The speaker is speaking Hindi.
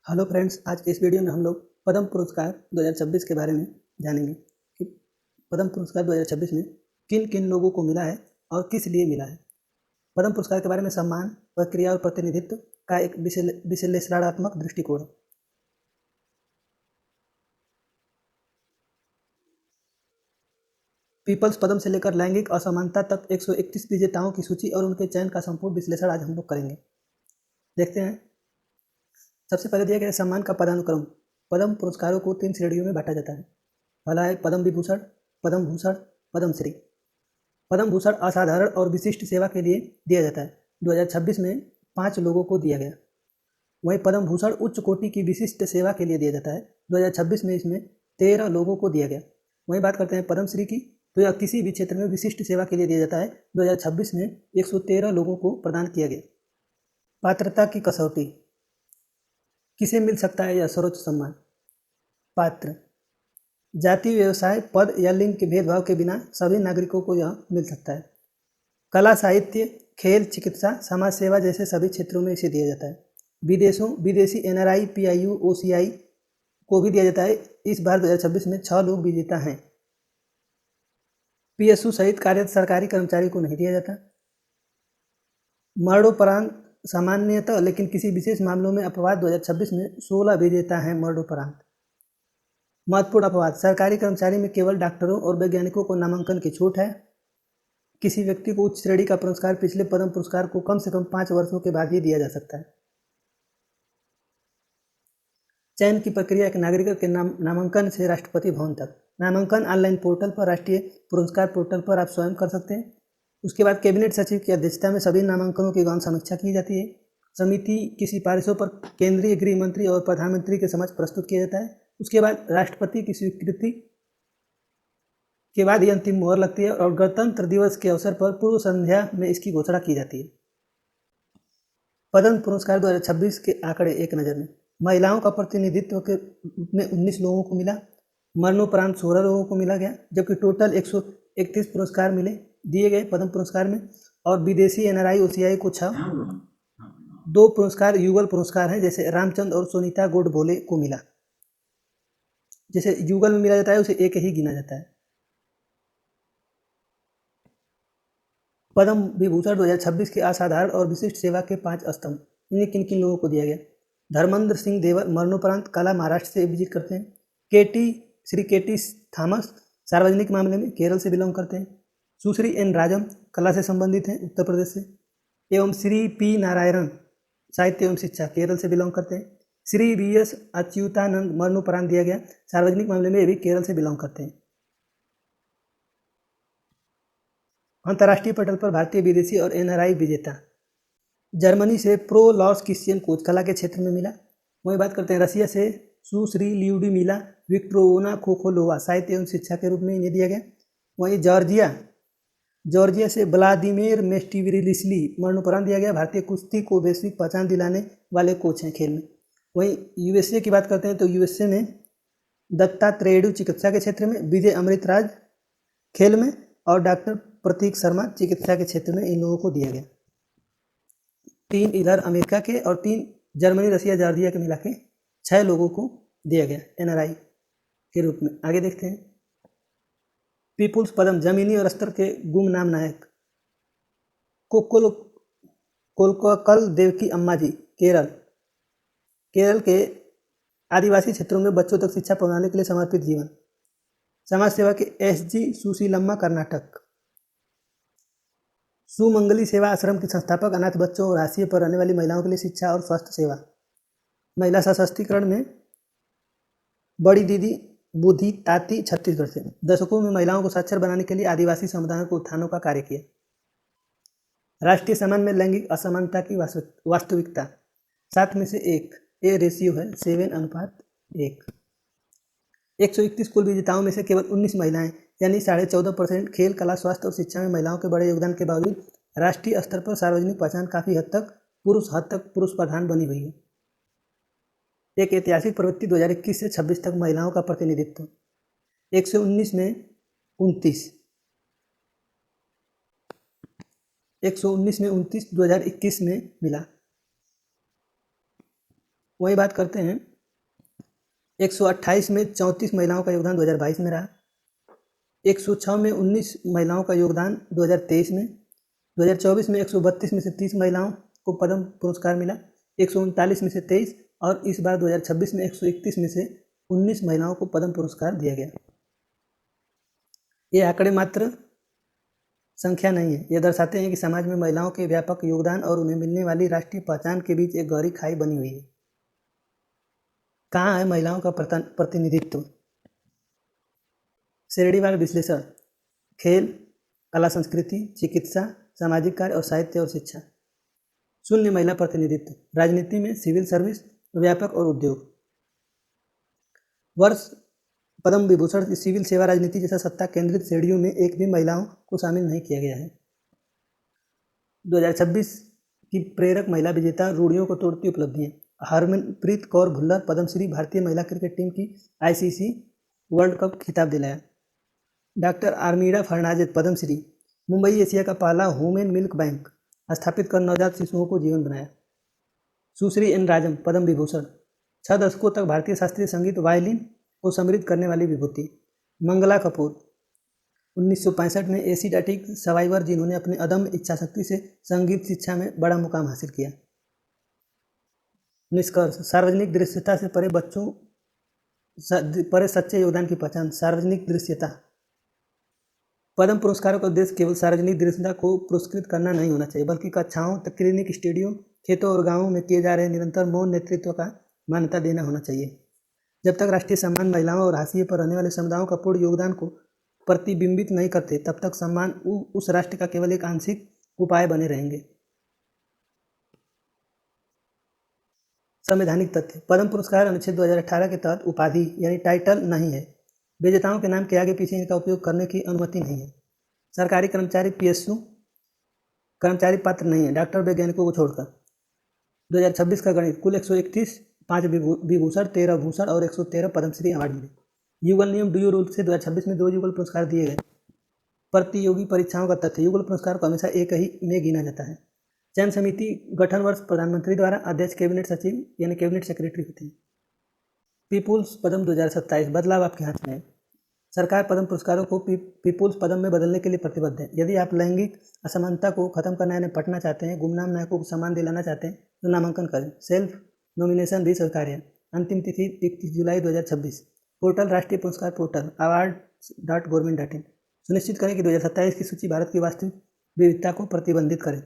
हेलो फ्रेंड्स, आज के इस वीडियो में हम लोग पद्म पुरस्कार 2026 के बारे में जानेंगे कि पद्म पुरस्कार 2026 में किन किन लोगों को मिला है और किस लिए मिला है। पद्म पुरस्कार के बारे में सम्मान, प्रक्रिया और प्रतिनिधित्व का एक विश्लेषणात्मक दृष्टिकोण है। पीपल्स पद्म से लेकर लैंगिक असमानता तक 131 विजेताओं की सूची और उनके चयन का संपूर्ण विश्लेषण आज हम लोग करेंगे। देखते हैं। सबसे पहले दिया गया सम्मान का पदानुक्रम। पद्म पुरस्कारों को 3 श्रेणियों में बांटा जाता है। पहला है पद्म विभूषण, पद्म भूषण, पद्मश्री। पद्म भूषण असाधारण और विशिष्ट सेवा के लिए दिया जाता है। 2026 में 5 लोगों को दिया गया। वहीं पद्म भूषण उच्च कोटि की विशिष्ट सेवा के लिए दिया जाता है। 2026 में इसमें 13 लोगों को दिया गया। वहीं बात करते हैं पद्मश्री की, तो यह किसी भी क्षेत्र में विशिष्ट सेवा के लिए दिया जाता है। 2026 में 113 लोगों को प्रदान किया गया। पात्रता की कसौटी। किसे मिल सकता है यह सर्वोच्च सम्मान? पात्र। जाति, व्यवसाय, पद या लिंग के भेदभाव के बिना सभी नागरिकों को यह मिल सकता है। कला, साहित्य, खेल, चिकित्सा, समाज सेवा जैसे सभी क्षेत्रों में इसे दिया जाता है। विदेशी NRI, PIU, OCI को भी दिया जाता है। इस बार 2026 में 6 लोग विजेता हैं। PSU सहित कार्यरत सरकारी कर्मचारी को नहीं दिया जाता। मरणोपरांत सामान्यतः, लेकिन किसी विशेष मामलों में अपवाद 2026 में 16 विजेता हैं मरणोपरांत। महत्वपूर्ण अपवाद: सरकारी कर्मचारी में केवल डॉक्टरों और वैज्ञानिकों को नामांकन की छूट है। किसी व्यक्ति को उच्च श्रेणी का पुरस्कार पिछले पद्म पुरस्कार को कम से कम 5 वर्षों के बाद ही दिया जा सकता है। चयन की प्रक्रिया: एक नागरिक के नामांकन से राष्ट्रपति भवन तक। नामांकन ऑनलाइन पोर्टल पर, राष्ट्रीय पुरस्कार पोर्टल पर आप स्वयं कर सकते हैं। उसके बाद कैबिनेट सचिव की अध्यक्षता में सभी नामांकनों की गौण समीक्षा की जाती है। समिति की सिफारिशों पर केंद्रीय गृह मंत्री और प्रधानमंत्री के समक्ष प्रस्तुत किया जाता है। उसके बाद राष्ट्रपति की स्वीकृति के बाद ये अंतिम मोहर लगती है और गणतंत्र दिवस के अवसर पर पूर्व संध्या में इसकी घोषणा की जाती है। पद्म पुरस्कार 2026 के आंकड़े एक नज़र में। महिलाओं का प्रतिनिधित्व के रूप में 19 लोगों को मिला। मरणोपरांत 16 लोगों को मिला गया, जबकि टोटल 131 पुरस्कार दिए गए पद्म पुरस्कार में। और विदेशी NRI, OCI को 6। 2 पुरस्कार युगल पुरस्कार हैं, जैसे रामचंद्र और सोनीता गोडबोले को मिला। जैसे युगल में मिला जाता है, उसे एक ही गिना जाता है। पद्म विभूषण 2026 के असाधारण और विशिष्ट सेवा के 5 स्तंभ। इन्हें किन किन लोगों को दिया गया? धर्मेंद्र सिंह देवर मरणोपरांत कला, महाराष्ट्र से विजिट करते हैं। श्री KT थॉमस सार्वजनिक मामले में केरल से बिलोंग करते हैं। सुश्री N राजम कला से संबंधित हैं, उत्तर प्रदेश से। एवं श्री P नारायणन साहित्य एवं शिक्षा, केरल से बिलोंग करते हैं। श्री VS अच्युतानंद मरणोपरांत दिया गया, सार्वजनिक मामले में ये भी केरल से बिलोंग करते हैं। अंतर्राष्ट्रीय पटल पर भारतीय, विदेशी और NRI विजेता। जर्मनी से प्रो लॉस क्रिश्चियन कोच, कला के क्षेत्र में मिला। वहीं बात करते हैं रसिया से सुश्री ल्यूडमिला विक्टोरोना खोखोलोवा, साहित्य एवं शिक्षा के रूप में इन्हें दिया गया। वहीं जॉर्जिया से व्लादिमीर मेस्टिविलिसली मरणोपरांत दिया गया। भारतीय कुश्ती को वैश्विक पहचान दिलाने वाले कोच हैं खेल में। वहीं USA की बात करते हैं तो USA में दत्तात्रेय चिकित्सा के क्षेत्र में, विजय अमृतराज खेल में और डॉक्टर प्रतीक शर्मा चिकित्सा के क्षेत्र में इन लोगों को दिया गया। 3 इधर अमेरिका के और 3 जर्मनी, रसिया, जॉर्जिया के मिला के 6 लोगों को दिया गया NRI के रूप में। आगे देखते हैं। पीपुल्स पद्म, जमीनी और स्तर के गुमनाम नायक। कोलकल देवकी अम्मा जी, केरल के आदिवासी क्षेत्रों में बच्चों तक शिक्षा पहुंचाने के लिए समर्पित जीवन। समाज सेवा के SG सुशीलम्मा, कर्नाटक। सुमंगली सेवा आश्रम की संस्थापक, अनाथ बच्चों और हाशिए पर रहने वाली महिलाओं के लिए शिक्षा और स्वास्थ्य सेवा। महिला सशक्तिकरण में बड़ी दीदी बुद्धि ताती, छत्तीसगढ़ से। दशकों में महिलाओं को साक्षर बनाने के लिए आदिवासी समुदायों को उत्थानों का कार्य किया। राष्ट्रीय सम्मान में लैंगिक असमानता की वास्तविकता 7 में से 1, ये रेशियो है 7:1। 131 कुल विजेताओं में से केवल 19 महिलाएं, यानी 14.5%। खेल, कला, स्वास्थ्य और शिक्षा में महिलाओं के बड़े योगदान के बावजूद राष्ट्रीय स्तर पर सार्वजनिक पहचान काफ़ी हद तक पुरुष प्रधान बनी हुई है। एक ऐतिहासिक प्रवृत्ति 2021 से 26 तक महिलाओं का प्रतिनिधित्व 119 में 29, 2021 में मिला। वही बात करते हैं 128 में 34 महिलाओं का योगदान 2022 में रहा। 106 में 19 महिलाओं का योगदान 2023 में। 2024 में 132 में से 30 महिलाओं को पद्म पुरस्कार मिला, 139 में से 23 और इस बार 2026 में 131 में से 19 महिलाओं को पद्म पुरस्कार दिया गया। ये आंकड़े मात्र संख्या नहीं है, ये दर्शाते हैं कि समाज में महिलाओं के व्यापक योगदान और उन्हें मिलने वाली राष्ट्रीय पहचान के बीच एक गहरी खाई बनी हुई है। कहाँ है महिलाओं का प्रतिनिधित्व? श्रेणीवार विश्लेषण: खेल, कला संस्कृति, चिकित्सा, सामाजिक कार्य और साहित्य और शिक्षा। शून्य महिला प्रतिनिधित्व: राजनीति में सिविल सर्विस, व्यापक और उद्योग। वर्ष पद्म विभूषण सिविल सेवा, राजनीति जैसा सत्ता केंद्रित श्रेणियों में एक भी महिलाओं को शामिल नहीं किया गया है। 2026 की प्रेरक महिला विजेता, रूढ़ियों को तोड़ती उपलब्धियां। हरमनप्रीत कौर भुल्लर पद्मश्री, भारतीय महिला क्रिकेट टीम की आईसीसी वर्ल्ड कप खिताब दिलाया। डॉक्टर आर्मीडा फर्नांडिस पद्मश्री, मुंबई एशिया का पहला वुमेन मिल्क बैंक स्थापित कर नवजात शिशुओं को जीवन बनाया। सुश्री एन राजम पद्म विभूषण, 6 दशकों तक भारतीय शास्त्रीय संगीत वायलिन को समृद्ध करने वाली विभूति। मंगला कपूर, 1965 में एसिडाटिक सर्वाइवर, जिन्होंने अपनी अदम्य इच्छाशक्ति से संगीत शिक्षा में बड़ा मुकाम हासिल किया। निष्कर्ष: सार्वजनिक दृश्यता से परे सच्चे योगदान की पहचान। सार्वजनिक दृश्यता: पद्म पुरस्कारों का उद्देश्य केवल सार्वजनिक दृश्यता को पुरस्कृत करना नहीं होना चाहिए, बल्कि कक्षाओं, क्लिनिक, स्टेडियो, खेतों और गांवों में किए जा रहे निरंतर मौन नेतृत्व का मान्यता देना होना चाहिए। जब तक राष्ट्रीय सम्मान महिलाओं और हाशिए पर रहने वाले समुदायों का पूर्ण योगदान को प्रतिबिंबित नहीं करते, तब तक सम्मान उस राष्ट्र का केवल एक आंशिक उपाय बने रहेंगे। संवैधानिक तथ्य: पद्म पुरस्कार अनुच्छेद 2018 के तहत उपाधि यानी टाइटल नहीं है। विजेताओं के नाम के आगे पीछे इनका उपयोग करने की अनुमति नहीं है। सरकारी कर्मचारी, पीएसयू कर्मचारी पात्र नहीं है, डॉक्टर, वैज्ञानिकों को छोड़कर। 2026 का गणित: कुल 131, 5 विभूषण, 13 भूषण और 113 पद्मश्री अवार्ड मिले। युगल नियम डू यू रूल से 2026 में 2 युगल पुरस्कार दिए गए। प्रतियोगी परीक्षाओं का तथ्य: युगल पुरस्कार को हमेशा एक ही में गिना जाता है। चयन समिति गठन वर्ष प्रधानमंत्री द्वारा, अध्यक्ष कैबिनेट सचिव यानी कैबिनेट सेक्रेटरी होते हैं। पीपुल्स पद्म 2027, बदलाव आपके हाथ में है। सरकार पद्म पुरस्कारों को पीपुल्स पद्म में बदलने के लिए प्रतिबद्ध है। यदि आप लैंगिक असमानता को खत्म करना यानी पटना चाहते हैं, गुमनाम नायकों को सम्मान दिलाना चाहते हैं, तो नामांकन करें। सेल्फ नॉमिनेशन भी स्वीकार्य है। अंतिम तिथि 31 जुलाई 2026। पोर्टल: राष्ट्रीय पुरस्कार पोर्टल, awards.government.in। सुनिश्चित करें कि 2027 की सूची भारत की वास्तविक विविधता को प्रतिबंधित करे।